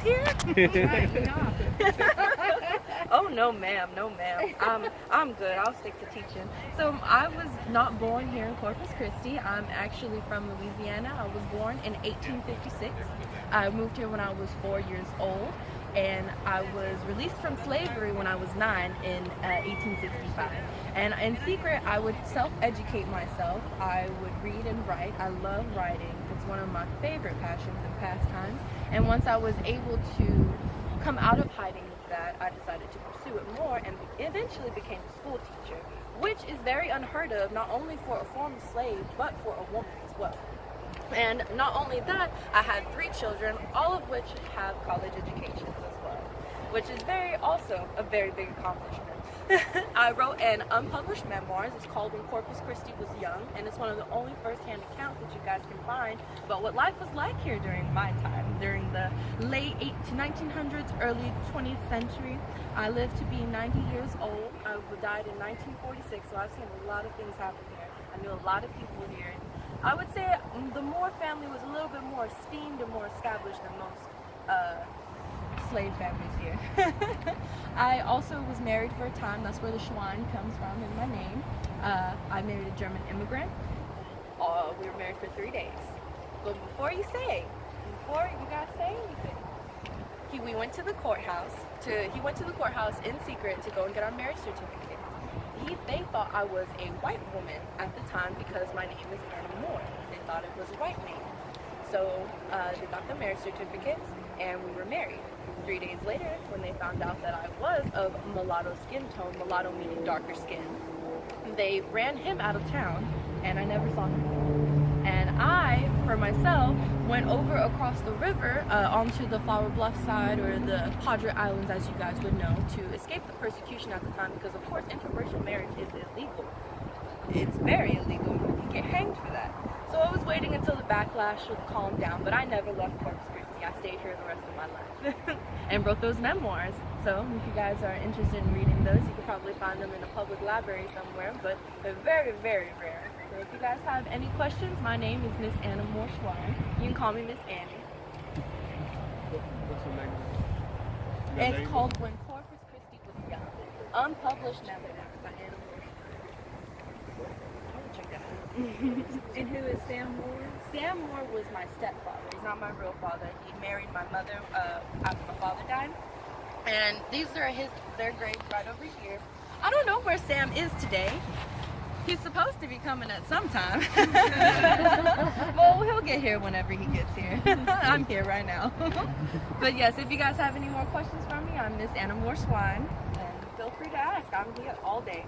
here? No. Oh, no ma'am, no ma'am. I'm good. I'll stick to teaching. So I was not born here in Corpus Christi. I'm actually from Louisiana. I was born in 1856. I moved here when I was 4 years old, and I was released from slavery when I was 9 in 1865. And in secret, I would self-educate myself. I would read and write. I love writing. It's one of my favorite passions and pastimes. And once I was able to come out of hiding with that, I decided to pursue it more and eventually became a school teacher, which is very unheard of, not only for a former slave, but for a woman as well. And not only that, I had 3 children, all of which have college educations as well, which is also a very big accomplishment. I wrote an unpublished memoir. It's called When Corpus Christi Was Young, and it's one of the only first-hand accounts that you guys can find about what life was like here during my time, during the late 1900s, early 20th century. I lived to be 90 years old. I died in 1946, so I've seen a lot of things happen here. I knew a lot of people here. I would say the Moore family was a little bit more esteemed and more established than most slave families here. I also was married for a time. That's where the Schwein comes from in my name. I married a German immigrant. We were married for 3 days. But before you guys say anything, we went to the courthouse. He went to the courthouse in secret to go and get our marriage certificate. They thought I was a white woman at the time because my name is Anna Moore. They thought it was a white name. So they got the marriage certificates and we were married. 3 days later, when they found out that I was of mulatto skin tone, mulatto meaning darker skin, they ran him out of town and I never saw him again. And I, for myself, went over across the river onto the Flower Bluff side, or the Padre Islands as you guys would know, to escape the persecution at the time because of course interracial marriage is illegal. It's very illegal. You can get hanged for that. So I was waiting until the backlash would calm down, but I never left Corpus Christi. I stayed here the rest of my life and wrote those memoirs. So if you guys are interested in reading those, you can probably find them in a public library somewhere, but they're very, very rare. So if you guys have any questions, my name is Miss Anna Moore Schwein. You can call me Miss Annie. What's your name? It's called When Corpus Christi Was Young. Unpublished memoir by Anna Moore Schwein. I will check that out. And who is Sam Moore? Sam Moore was my stepfather. He's not my real father. He married my mother after my father died. And these are their graves right over here. I don't know where Sam is today. He's supposed to be coming at some time. Well, he'll get here whenever he gets here. I'm here right now. But yes, if you guys have any more questions for me, I'm Miss Anna Moore Schwein. And feel free to ask. I'm here all day.